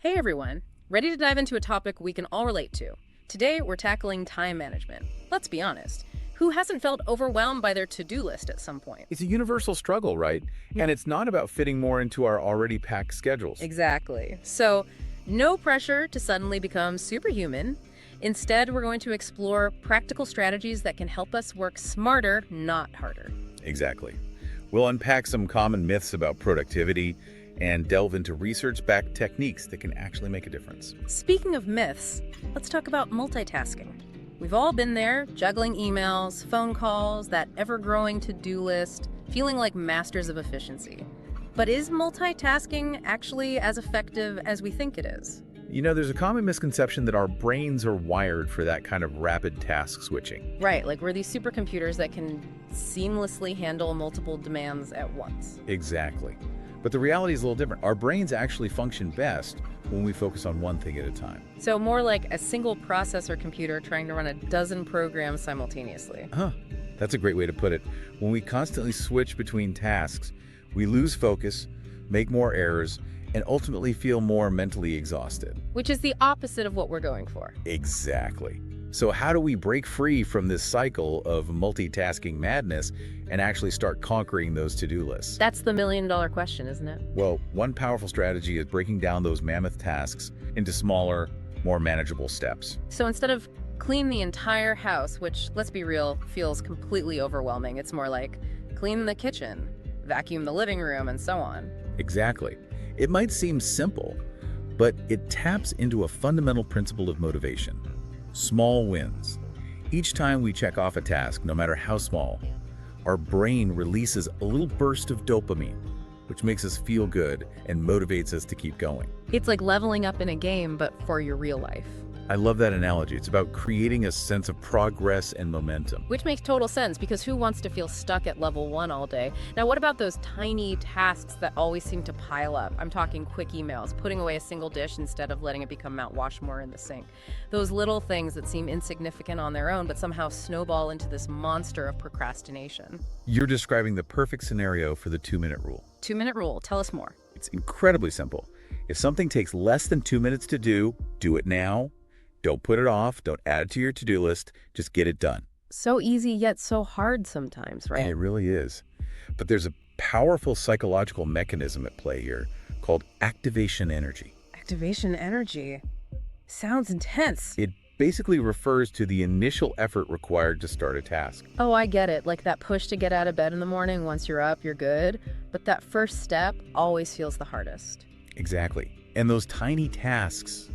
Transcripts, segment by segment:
Hey everyone, ready to dive into a topic we can all relate to. Today we're tackling time management. Let's be honest, who hasn't felt overwhelmed by their to-do list at some point? It's a universal struggle, right? And it's not about fitting more into our already packed schedules. Exactly. So, no pressure to suddenly become superhuman. Instead, we're going to explore practical strategies that can help us work smarter, not harder. Exactly. We'll unpack some common myths about productivity and delve into research-backed techniques that can actually make a difference. Speaking of myths, let's talk about multitasking. We've all been there, juggling emails, phone calls, that ever-growing to-do list, feeling like masters of efficiency. But is multitasking actually as effective as we think it is? You know, there's a common misconception that our brains are wired for that kind of rapid task switching. Right, like we're these supercomputers that can seamlessly handle multiple demands at once. Exactly. But the reality is a little different. Our brains actually function best when we focus on one thing at a time. So more like a single processor computer trying to run a dozen programs simultaneously. That's a great way to put it. When we constantly switch between tasks, we lose focus, make more errors, and ultimately feel more mentally exhausted. Which is the opposite of what we're going for. Exactly. So how do we break free from this cycle of multitasking madness and actually start conquering those to-do lists? That's the million-dollar question, isn't it? Well, one powerful strategy is breaking down those mammoth tasks into smaller, more manageable steps. So instead of clean the entire house, which, let's be real, feels completely overwhelming, it's more like clean the kitchen, vacuum the living room, and so on. Exactly. It might seem simple, but it taps into a fundamental principle of motivation. Small wins. Each time we check off a task, no matter how small, our brain releases a little burst of dopamine, which makes us feel good and motivates us to keep going. It's like leveling up in a game, but for your real life. I love that analogy. It's about creating a sense of progress and momentum. Which makes total sense, because who wants to feel stuck at level 1 all day? Now, what about those tiny tasks that always seem to pile up? I'm talking quick emails, putting away a single dish instead of letting it become Mount Washmore in the sink. Those little things that seem insignificant on their own, but somehow snowball into this monster of procrastination. You're describing the perfect scenario for the 2-minute rule. 2-minute rule, tell us more. It's incredibly simple. If something takes less than 2 minutes to do it now. Don't put it off. Don't add it to your to-do list. Just get it done. So easy, yet so hard sometimes, right? And it really is. But there's a powerful psychological mechanism at play here called activation energy. Activation energy. Sounds intense. It basically refers to the initial effort required to start a task. Oh, I get it. Like that push to get out of bed in the morning. Once you're up, you're good. But that first step always feels the hardest. Exactly. And those tiny tasks,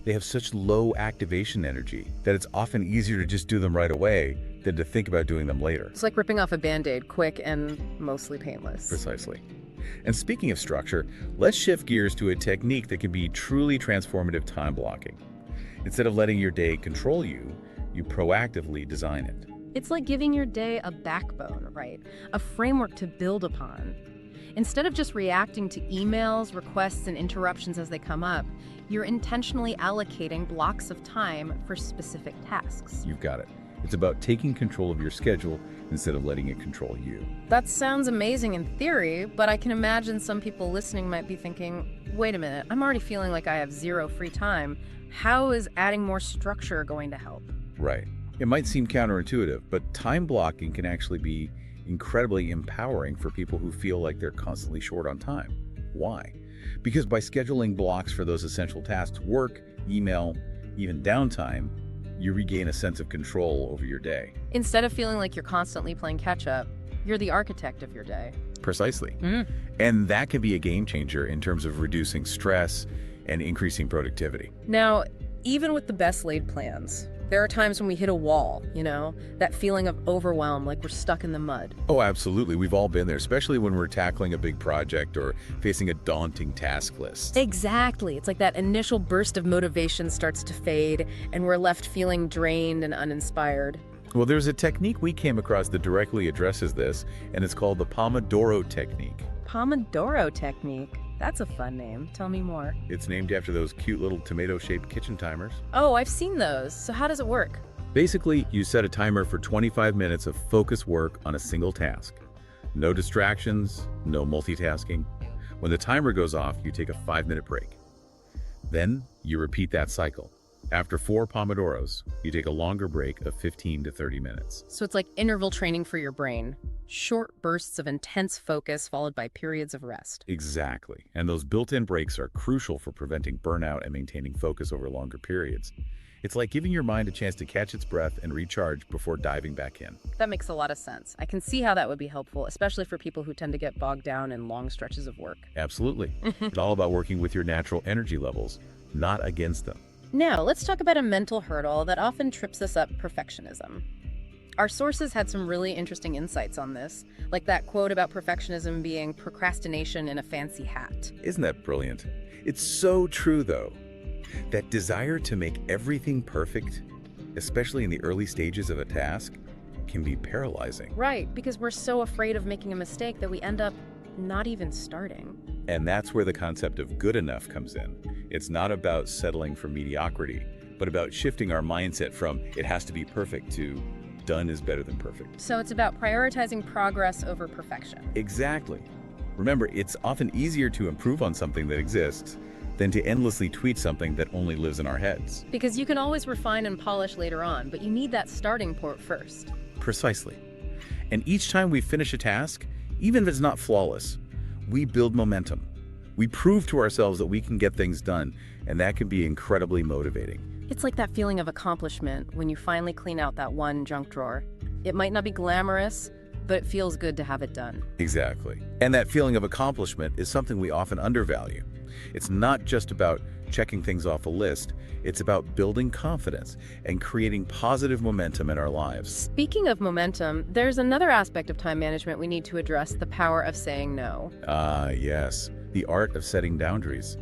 they have such low activation energy that it's often easier to just do them right away than to think about doing them later. It's like ripping off a Band-Aid, quick and mostly painless. Precisely. And speaking of structure, let's shift gears to a technique that can be truly transformative: time blocking. Instead of letting your day control you, you proactively design it. It's like giving your day a backbone, right? A framework to build upon. Instead of just reacting to emails, requests, and interruptions as they come up, you're intentionally allocating blocks of time for specific tasks. You've got it. It's about taking control of your schedule instead of letting it control you. That sounds amazing in theory, but I can imagine some people listening might be thinking, wait a minute, I'm already feeling like I have zero free time. How is adding more structure going to help? Right. It might seem counterintuitive, but time blocking can actually be incredibly empowering for people who feel like they're constantly short on time. Why? Because by scheduling blocks for those essential tasks, work, email, even downtime, you regain a sense of control over your day. Instead of feeling like you're constantly playing catch-up, you're the architect of your day. Precisely. And that can be a game changer in terms of reducing stress and increasing productivity. Now, even with the best laid plans, there are times when we hit a wall, that feeling of overwhelm, like we're stuck in the mud. Oh, absolutely. We've all been there, especially when we're tackling a big project or facing a daunting task list. Exactly. It's like that initial burst of motivation starts to fade, and we're left feeling drained and uninspired. Well, there's a technique we came across that directly addresses this, and it's called the Pomodoro Technique. Pomodoro Technique? That's a fun name. Tell me more. It's named after those cute little tomato-shaped kitchen timers. Oh, I've seen those. So how does it work? Basically, you set a timer for 25 minutes of focused work on a single task. No distractions, no multitasking. When the timer goes off, you take a 5-minute break. Then you repeat that cycle. After 4 Pomodoros, you take a longer break of 15 to 30 minutes. So it's like interval training for your brain. Short bursts of intense focus followed by periods of rest. Exactly. And those built-in breaks are crucial for preventing burnout and maintaining focus over longer periods. It's like giving your mind a chance to catch its breath and recharge before diving back in. That makes a lot of sense. I can see how that would be helpful, especially for people who tend to get bogged down in long stretches of work. Absolutely. It's all about working with your natural energy levels, not against them. Now, let's talk about a mental hurdle that often trips us up: perfectionism. Our sources had some really interesting insights on this, like that quote about perfectionism being procrastination in a fancy hat. Isn't that brilliant? It's so true, though. That desire to make everything perfect, especially in the early stages of a task, can be paralyzing. Right, because we're so afraid of making a mistake that we end up not even starting. And that's where the concept of good enough comes in. It's not about settling for mediocrity, but about shifting our mindset from it has to be perfect to done is better than perfect. So it's about prioritizing progress over perfection. Exactly. Remember, it's often easier to improve on something that exists than to endlessly tweak something that only lives in our heads. Because you can always refine and polish later on, but you need that starting point first. Precisely. And each time we finish a task, even if it's not flawless, we build momentum. We prove to ourselves that we can get things done, and that can be incredibly motivating. It's like that feeling of accomplishment when you finally clean out that one junk drawer. It might not be glamorous, but it feels good to have it done. Exactly. And that feeling of accomplishment is something we often undervalue. It's not just about checking things off a list, it's about building confidence and creating positive momentum in our lives. Speaking of momentum, there's another aspect of time management we need to address: the power of saying no. Ah, yes, the art of setting boundaries.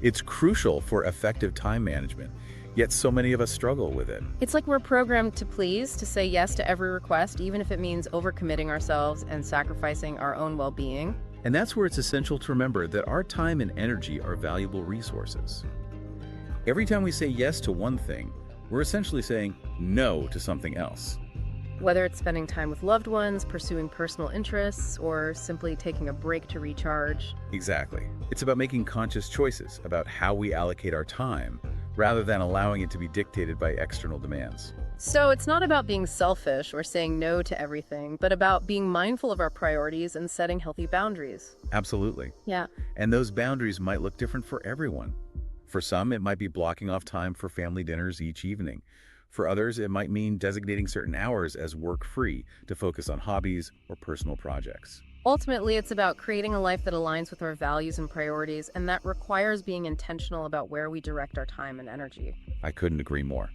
It's crucial for effective time management, yet so many of us struggle with it. It's like we're programmed to please, to say yes to every request, even if it means overcommitting ourselves and sacrificing our own well-being. And that's where it's essential to remember that our time and energy are valuable resources. Every time we say yes to one thing, we're essentially saying no to something else. Whether it's spending time with loved ones, pursuing personal interests, or simply taking a break to recharge. Exactly. It's about making conscious choices about how we allocate our time, rather than allowing it to be dictated by external demands. So it's not about being selfish or saying no to everything, but about being mindful of our priorities and setting healthy boundaries. Absolutely. Yeah. And those boundaries might look different for everyone. For some, it might be blocking off time for family dinners each evening. For others, it might mean designating certain hours as work-free to focus on hobbies or personal projects. Ultimately, it's about creating a life that aligns with our values and priorities, and that requires being intentional about where we direct our time and energy. I couldn't agree more.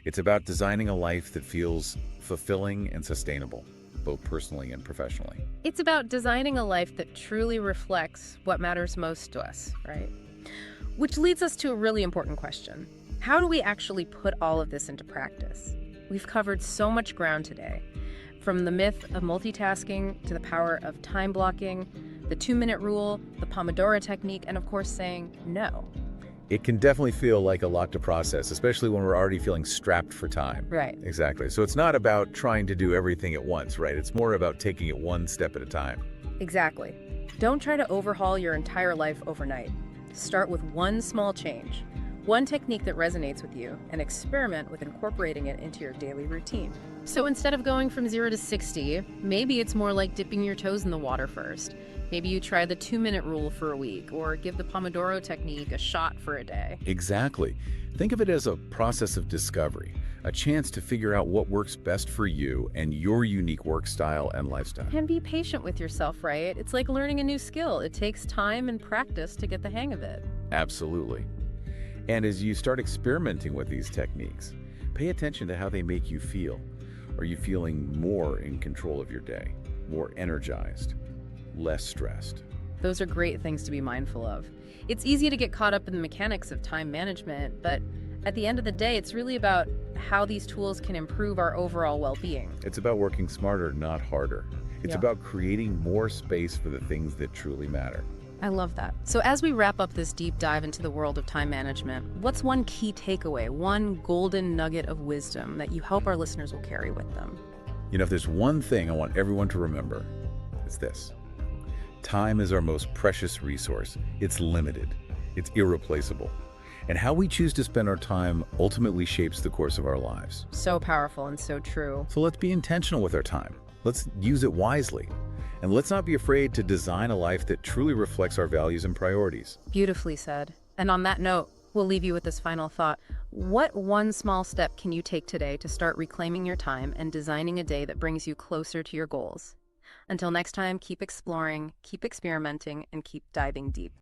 It's about designing a life that feels fulfilling and sustainable, both personally and professionally. It's about designing a life that truly reflects what matters most to us, right? Which leads us to a really important question. How do we actually put all of this into practice? We've covered so much ground today. From the myth of multitasking to the power of time blocking, the 2-minute rule, the Pomodoro Technique, and of course saying no. It can definitely feel like a lot to process, especially when we're already feeling strapped for time. Right. Exactly. So it's not about trying to do everything at once, right? It's more about taking it one step at a time. Exactly. Don't try to overhaul your entire life overnight. Start with one small change, one technique that resonates with you, and experiment with incorporating it into your daily routine. So instead of going from 0 to 60, maybe it's more like dipping your toes in the water first. Maybe you try the 2-minute rule for a week, or give the Pomodoro Technique a shot for a day. Exactly. Think of it as a process of discovery, a chance to figure out what works best for you and your unique work style and lifestyle. And be patient with yourself, right? It's like learning a new skill. It takes time and practice to get the hang of it. Absolutely. And as you start experimenting with these techniques, pay attention to how they make you feel. Are you feeling more in control of your day, more energized, less stressed? Those are great things to be mindful of. It's easy to get caught up in the mechanics of time management, but at the end of the day, it's really about how these tools can improve our overall well-being. It's about working smarter, not harder. It's Yeah. about creating more space for the things that truly matter. I love that. So as we wrap up this deep dive into the world of time management, what's one key takeaway, one golden nugget of wisdom that you hope our listeners will carry with them? You know, if there's one thing I want everyone to remember, it's this. Time is our most precious resource. It's limited. It's irreplaceable. And how we choose to spend our time ultimately shapes the course of our lives. So powerful and so true. So let's be intentional with our time. Let's use it wisely. And let's not be afraid to design a life that truly reflects our values and priorities. Beautifully said. And on that note, we'll leave you with this final thought. What one small step can you take today to start reclaiming your time and designing a day that brings you closer to your goals? Until next time, keep exploring, keep experimenting, and keep diving deep.